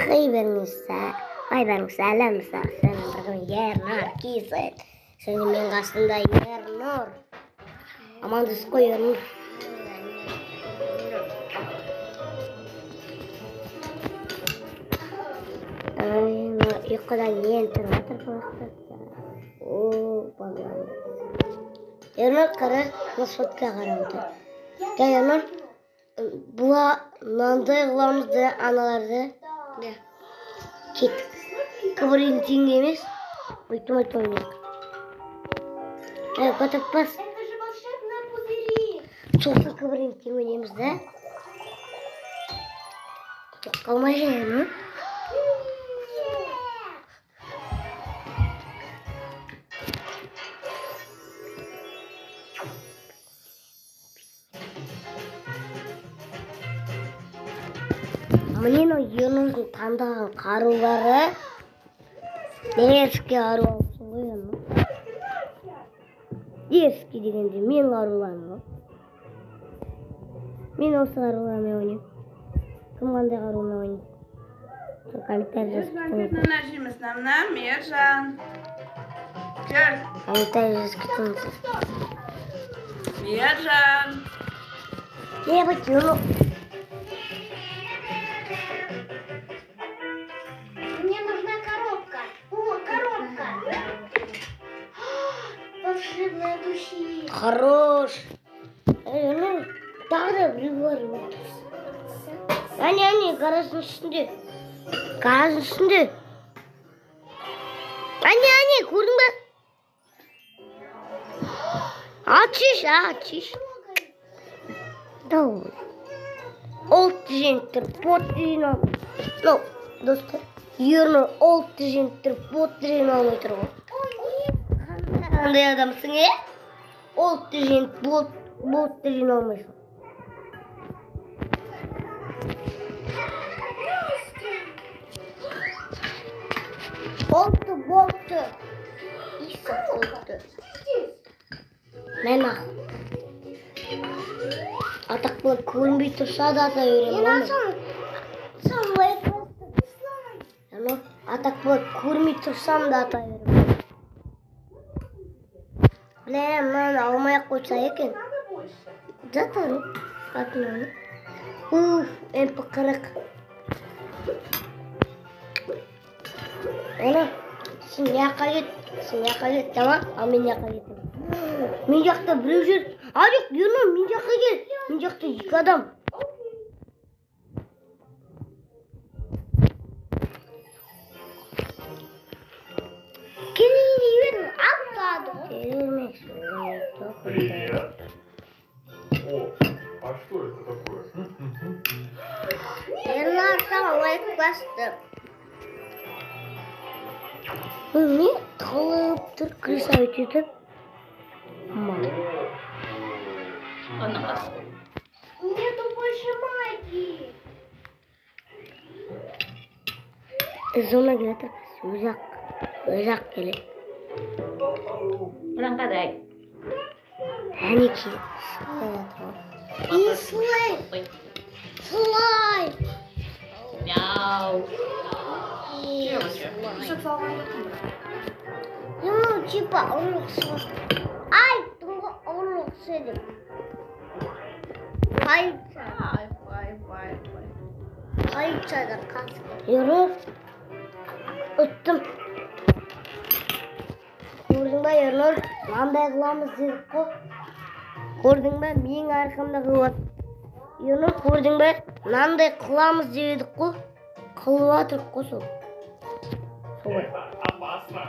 Айбарың сәлем Ернар Кизет. Сені мен қасында Ернар. Амандасып қой Ернар. Ұйқыдан ең тұрып отыр. Ернар қара фотоға қарап отыр. Ернар бұла мынандай қыламызды аналарды кет. Кібірін емес, өйтім ойнайық. Көтіппас. Сосын кібірін ойнаймыз да. Қалмай жайын, Мен Ернардың таңдаған қарулары Ерске қару алыпсың ғой оны. Ерске дегенде мен қаруларым ғой. Мен осы қарулармен ойнайым. Кім қандай қарулармен ойнайды? Комментарий жазып кетіңіз. Мержан. Кел. Комментарий жазып кетіңіз. Мержан. Не бачу. Мне нужна коробка. О, коробка. Волшебная духи. Хорош. Ну, тағы да біреу бар. Әне, гараждың үстінде. Әне, көрдің бе? Атшиш. Давай. Олтты жеңттір, потты жинал. Ну, достар, Ернар олтты жеңттір, потты жиналмай тұр ғой. Қандай адамсың, Олтты жеңт, потты жиналмайсың. Болты. Иса болты. Мен ақ. Атақ болып көрінбей тұрса да ата өремін. Атақ болып көрмей тұрсам да ата өремін. Білем, маған алмай қойса екен. Жатарым. Атынаны. MP40. Сен яққа кет, тамам, ал мен яққа кетем. Мен жақта біреу жүр. Жоқ, Ернар, мен жаққа кел. Мен жақта екі адам. Келіне бердің, аттадым. Келемеш. Привет. О, а что это такое? Ернар саған лайк басты. Не қалып тұр, красавец етіп. Нету больше магии. Зона келетір. Өзақ келет. Orang kadai. Әнеки. И слайм. Мяу. Типа ұрлықсы. Ай, тұңғы ұрлықсы деп. Қайтсада қасы. Ернар. Ұттым. Көрдің ба, Ернар? Маңдай қыламыз дедік қой. Көрдің ба, мен арқамда қылып. Ернар, көрдің ба? Маңдай қыламыз дедік қой. Қылып атырық қой сол. Это опасно.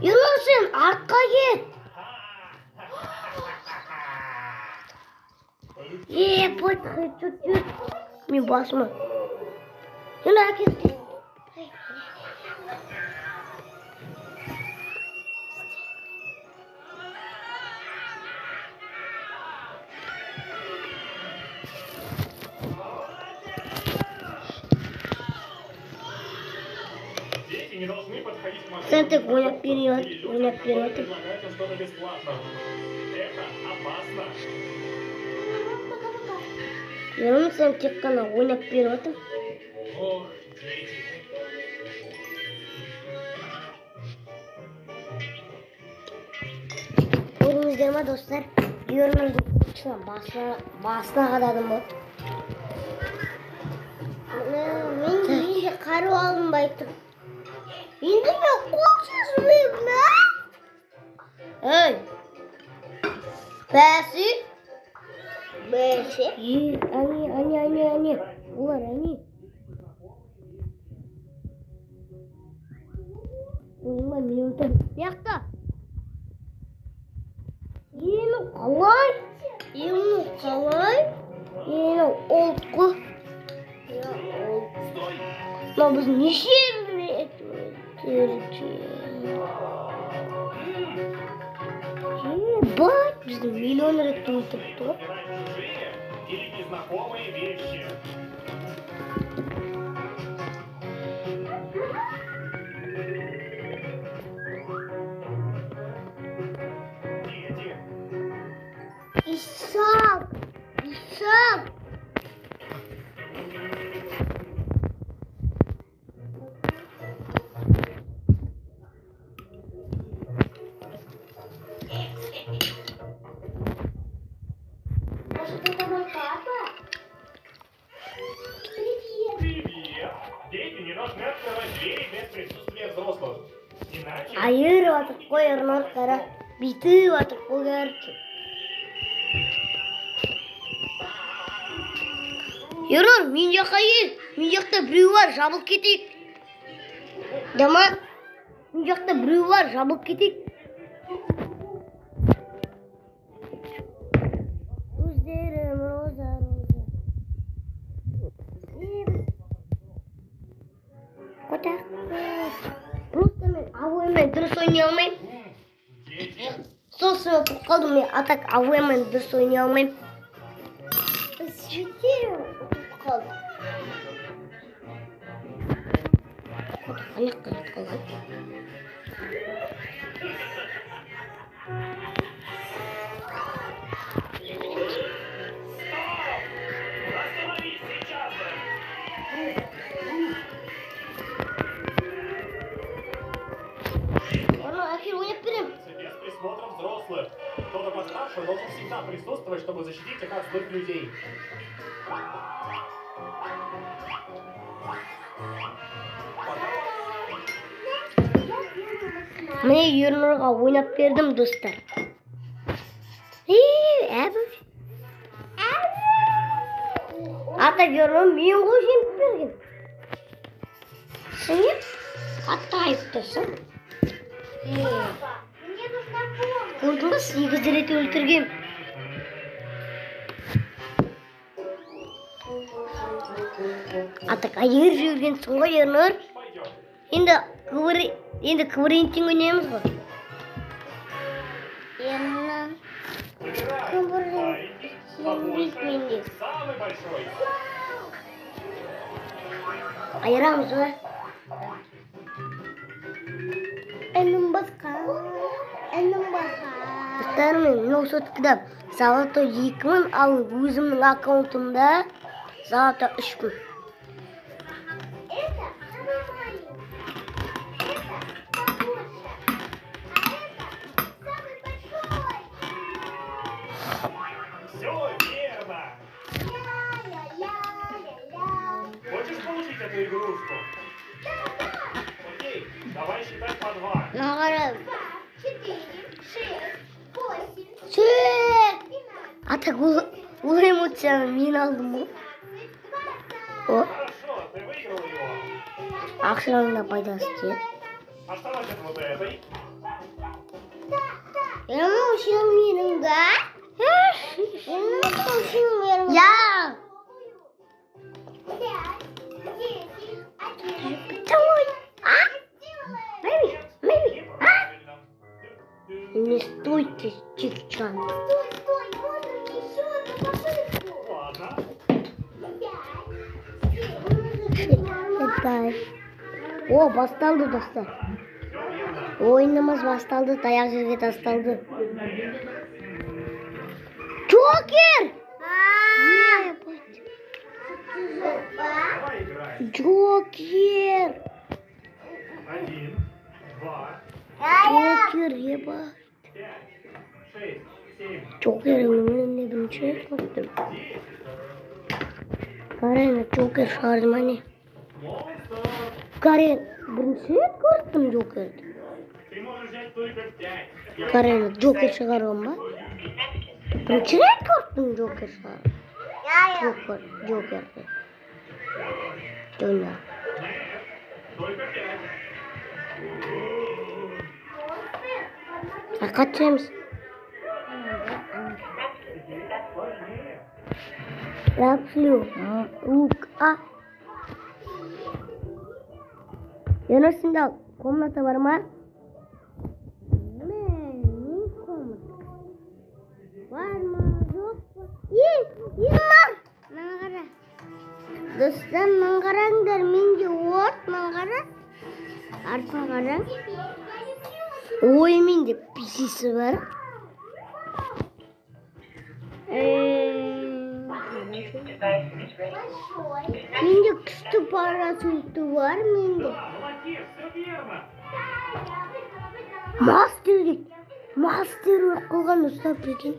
Ернар, сен артқа кет. Пойдық, чуть-чуть. Мен басыма. Ернар, әкетті. Дети не должны подходить к машине. Сен тек ойнап береді. Предлагать им что-то бесплатно. Это опасно. Ернар, сен тек қана ойнап беріп отыр. Ох, дети. Көрдіңіздер ма достар? Юрнардың басына қададым бұл. Мен қару алынбай тұр. Енді мен қол жазылмаймын, а? Ей! Бәсі? Бәсе? Әне. Олар әне. Олар мен өлтірдім. Яқта. Ені қалай? Ені олтқы. Мына біз неше рет бать, бізді миллион рет өлтіріпті ғой. Чужие или незнакомые вещи. Дети. Исаак! Может, это мой папа? Привет! Привет. Дети не должны открывать двери без присутствия взрослых. Иначе... Айырып атып қой ұрнар қара. Бүйтіп атып қой кәрті. Ерор, мен жаққа ел. Мен жақта біреу бар, жабылып кетейік. Дама, мен жақта біреу бар, жабылып кетейік. Көздерім роза. Қотақ. Просто мен ауымен дұрыс ойнай алмаймын. Дети. Сол себеп болып қалдым, мен атак ауымен дұрыс ойнай алмаймын. Жетерім қалды. Аяқ қалып қалған. Остановись сейчас же. Оны әкел ойнап беремін. Без присмотра взрослых. Кто-то постарше должен всегда присутствовать, чтобы защитить их от злых людей. Міне Ернұрға ойнап бердім, достар. Әбіш. Ата Ернұр мен ғой жеңіп берген. Сіңе қатты айыптысың. Папа, мне нужна помощь. Көрдің ба, 8 рет өлтіргем. Ата айыр жүргенсің ғой, Ернұр. Пойдем. Енді кварентин ойнаймыз ғой. Выбирай. Маленький, побольше. Самый большой. Айырамыз ғой. Әнім басқа. Достар, мен осы өткідіп золотой 2000, ал өзімнің аккаунтымда золотой 3000. Это самый маленький. Это побольше. А это самый большой. Все верно. Ля-ля-ля-ля-ля. Хочешь получить эту игрушку? Окей, давай считать по 2. Нағара. 2, 4, 6, 8, Сө! 12, Атак ол эмоцияны мен алдым ғой. 20. О, Хорошо, ты выиграл его. ақшаның да пайдасы тиеді. А что насчет вот этой? Эмоушен менің да? Эмоушен менің. Я! 5, 10, 11. Давай! А? Maybe. А? Неправильно. Не стойте, чик-чан. Стой, можно мне еще одну попытку? Ладно. 5, 7. О, басталды, достар. Ойынымыз басталды, таяқ жерге тасталды. Джокер! Давай играй. Джокер. 1, 2, Джокер ебать. 5, 6, 7, Джокер өмірінде бірінші рет көрдім. Қарайын, Джокер шығардым. монстр. Қарайын, бірінші рет көрдім Джокерді. Ты можешь взять только 5. Қарайын, Джокер шығарған ба? Бірінші рет көрдім Джокер шығарған. Джокерді. Жойна. Только 5. Қачамыз? Раплю. Лук. Yanarсың да комната бар ма? Мен комната. Бар ма, жоқ па? Мам! Маған қара. Достар, маған қараңдар. Менде от, маған қара. Артын қара. Ой, менде писесі бар. Менде күшті парашюті бар, менде. Молодец, все верно. Мастер қылған ұстап екен.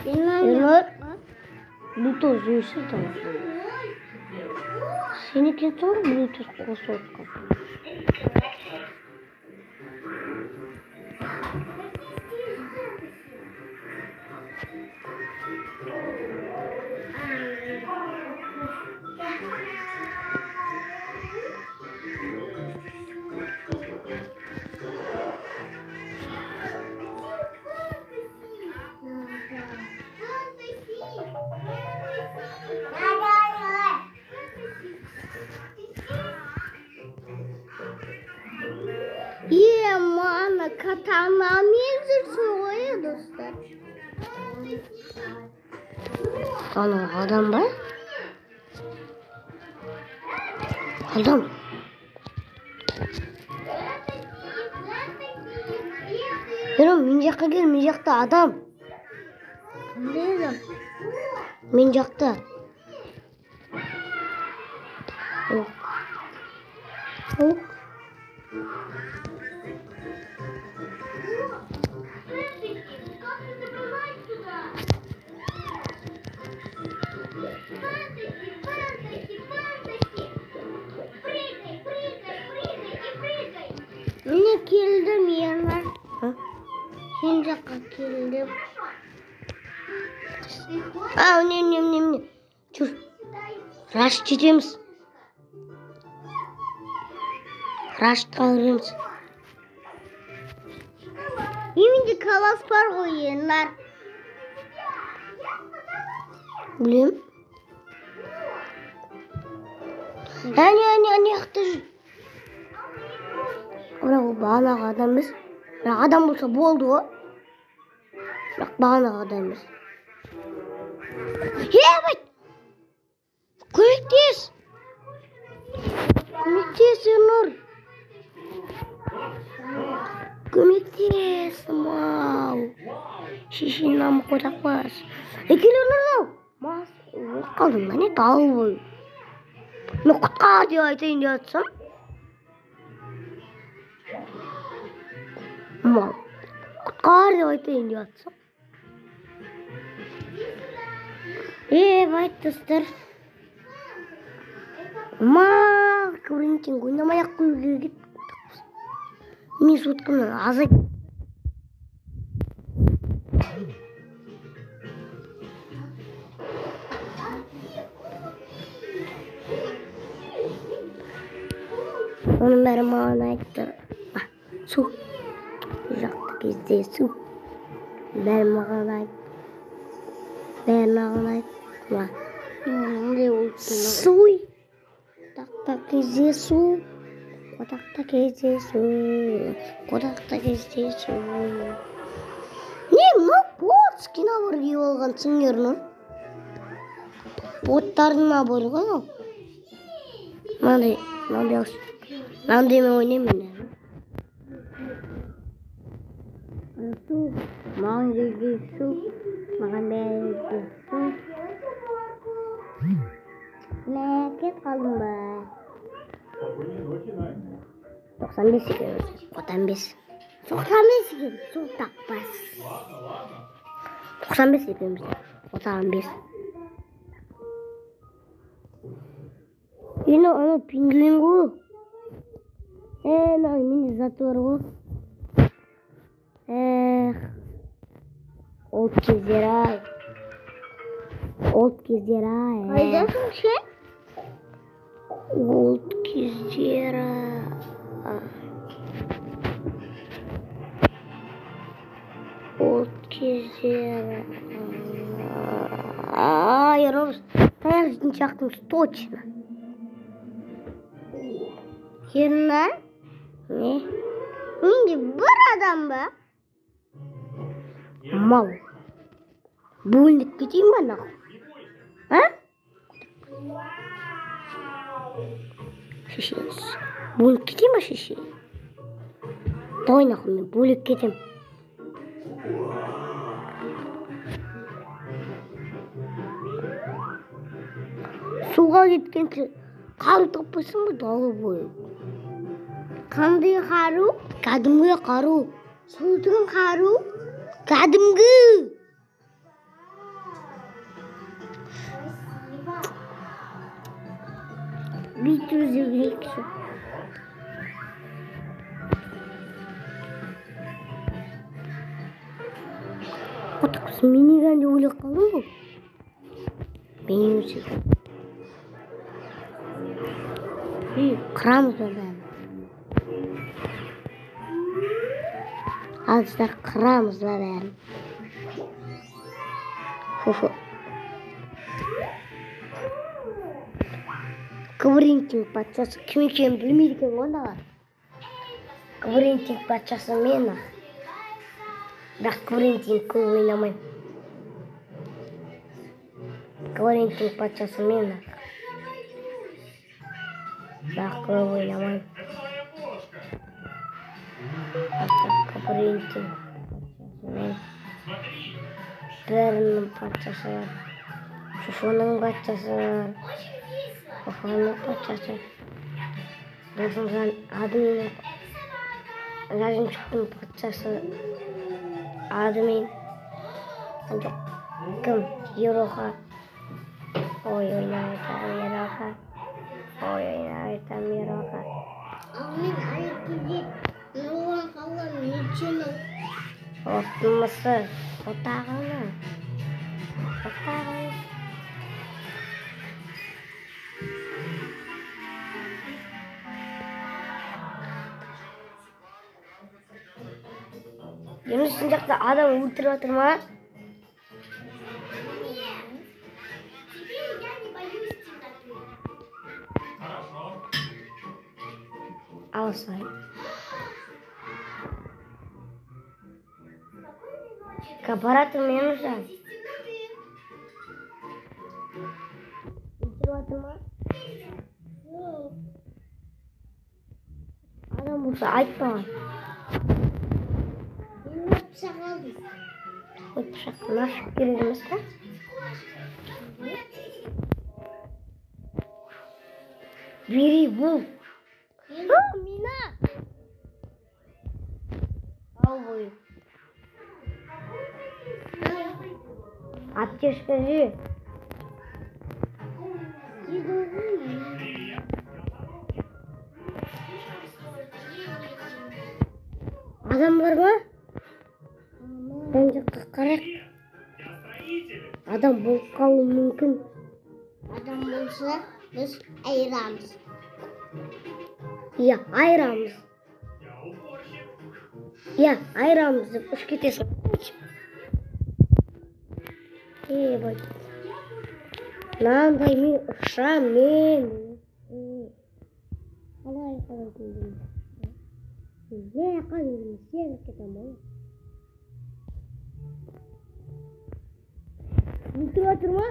Елнар, Bluetooth жүйесі тамаша. Сен екенсің ғой Bluetooth қосып отқан. Мана, катанамен жүрсің ғой, достар. Ана адам ба? Адам. Мен жаққа кел, мен жақта адам. Қандай адам? Мен жақта. Mine keldim yerler. Sen жаққа келдім. Не. Жүр. Раш жетеміз. Рашқа кіреміз. Менде калас бар ғой енлар. Білем. Әне яқты жүр. Бірақ ол бағанағы адам емес. Бірақ адам болса болды ғой. Бірақ бағанағы адам емес. Ебать! Көмектес! Нұр! Көмектес! Мау! Шешінам қодақ бас. Екелі Нұрдау! Мас, қалдың ба не тал бой? Мен құтқа деп айтайын деп атсам. Мау! Құтқар деп айтайын деп атсам. Байт достар. Көрінтен ойнамай-ақ қойуға кет. Мен суыткымнан азай. Оның бәрі маған айтты. Су. Жақты кезде су. Бәрі маған айтты. Суй. Қодақта кезде су. Қодақта кезде су. Не, мұ бот скина бар кей болған сіңерінің. Боттардың наборы ғой ол. Мынандай мен ойнаймын. су, маған жерге су, маған бәрі су. Кет қалдың ба? 95 екен, 95. 95 екен, сол тақпас. 95 екен бізде, 95. Ана пингвин ғой. Мынау менде зат бар ғой. Олд кездер-ай. Қайдасың сен? Олд кездер-ай. Ерос, таяқ жейтін шақтымыз точно. Ерна? Не? Менде бір адам ба? Мал. Бөлініп кетейін ба нахуй? Шешеңіз. Бөлініп кетейін ба шеше? Давай нахуй мен бөліп кетем. Суға кеткенше қару таппайсың ба далы бойы? Қандай қару? Кәдімгі қару. Судың қару? Кәдімгі. Бүйтіп жүрекші. Отықсы минигенде ойлап қалдым ғой. Менің өсек. Қырамыз ба бәрін? Алыстар қырамыз ба бәрін? Кварентин патшасы кім екенін білмейді екен ғой ондағар. Кварентин патшасы мен. Бірақ Кварентин көп ойнамайм. Кварентин патшасы мен. Бірақ көп ойнамайм. Кварентин патшасы мен. Бәрінің патшасы бар. Шуфоның патшасы бар. Шуфоның патшасы. Досымжан адымен. Жазымшықтың патшасы. Адымен. Жоқ. Кім? Ероха. Ой, ойнайтам Ероха. Ал мен әрекеде оған қалған нечені? Отымысы. Отағыны. Емістің жақта адам өлтіріп жатыр ма? Теперь я не боюсь темноты. Алысай. К аппарату мне нужен. Өлтіріп жатыр ма? Адам болса айтпаған. Пышақ алды. Ой, пышақты ашып керек емес па? Бери бұл. Мина. Ал бойы. Аптешка же. Адам бар ма? Оң жаққа қарақ. Адам болып қалуы мүмкін. Адам болса, біз айырамыз. Иә, айырамыз. Иә, айырамыз деп ұш кетесің. Бай. Мынандай мен ұшам мен. Қалай келдім? Қалай сен кетем ғой. Өлтіріп жатыр ма?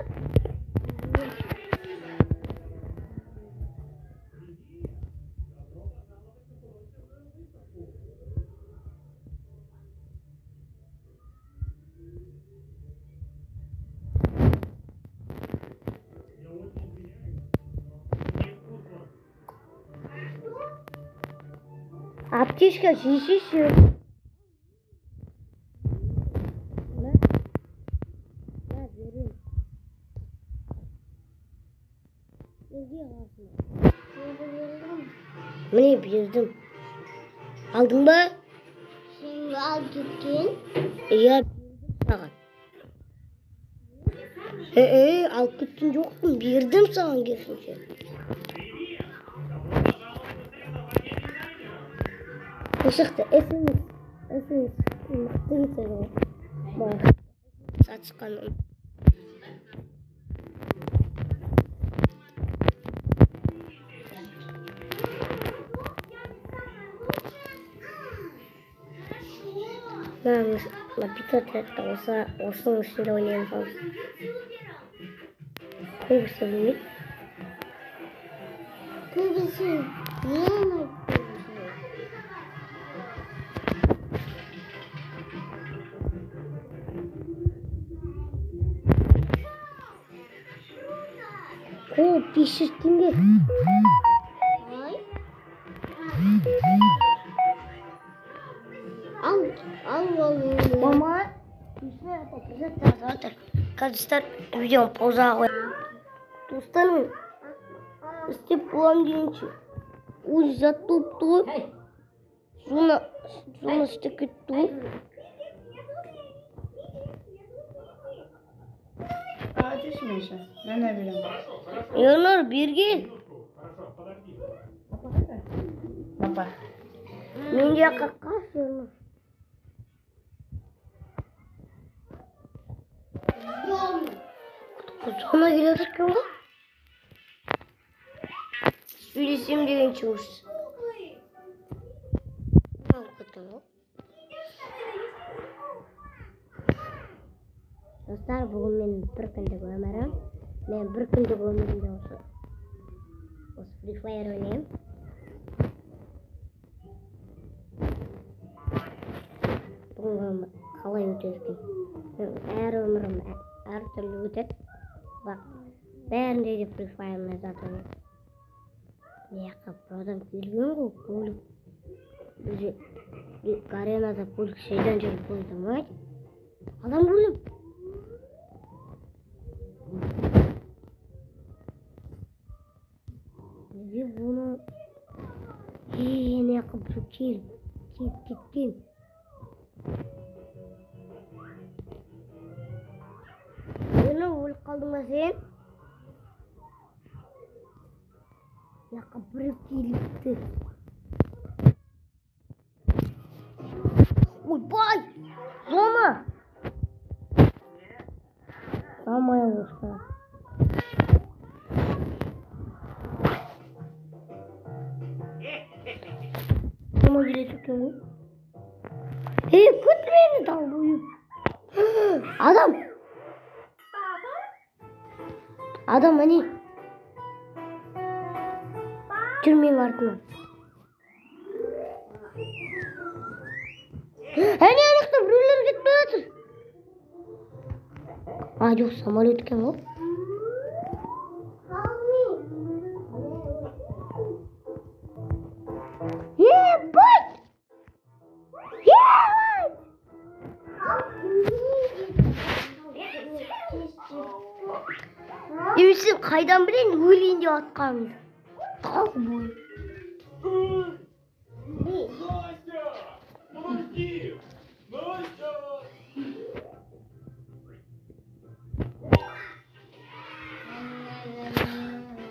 Аптечка шешеші. Міне бердім. Алдың ба? Sen al gittin. Иә, бердім саған. Алып кеткен жоқпын, бердім саған керісінше. Шықты, СМС. Мықты кетеді ғой. Бар. Сатышқанын. Напитать это осының ішінде ойнайын салыс. Көбісі білмейді. Көбісі. Не ойнайды? О, 500 теңге. Ай. Al. Мама, это қазір видеоны паузаға қой. Туыстарым, істеп болам дейінші. Өзі жатып ғой. Соны істеп кетті ғой. Düşmeyeceğim. Ne bileyim. Yanар берген. Хорошо, подожди. Папа. Мен жаққа қашырмын. Соны келеді екен ғой. Сөйлесем дегенше осы. Достар, бүгін мен бір күндік өмірім. Мен бір күндік өмірімде осы Free Fire ойнайым. Бүгін қалай өтеді екен? Әр өмірім әр түрлі өтеді. Бақ, бәрінде де Free Fire'ны жатыр. Яққа бір адам келген ғой, көлік. Өзі аренада көлік шайдан жүріп қойды ма? Адам көлім. Неге бұны не қып келіп кеткен. Мені өліп қалдың ба сен? Яққа бір келіпті. Ойбай! Зома! Самая лучшая. Зома келеді екен ғой. Көт мені далбойып. Адам! Адам, әне. Жүр менің артынан. Әне анақта біреулер кетпей жатыр. Жоқ, самолет екен ғой. Ебать! Сен қайдан білейін өлейін деп атқаныңды? Тау бой. Настя! Подожди! Настя!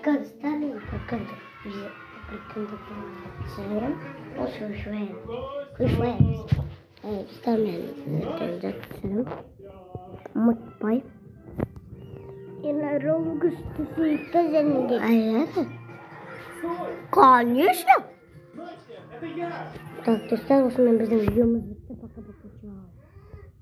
Как старый, как соберем, после вышиваем. Ставим затем мутпай. И на рогу стоит тоже не. А это? Конечно. Настя, это я! Так, ты ставишь на бездомный.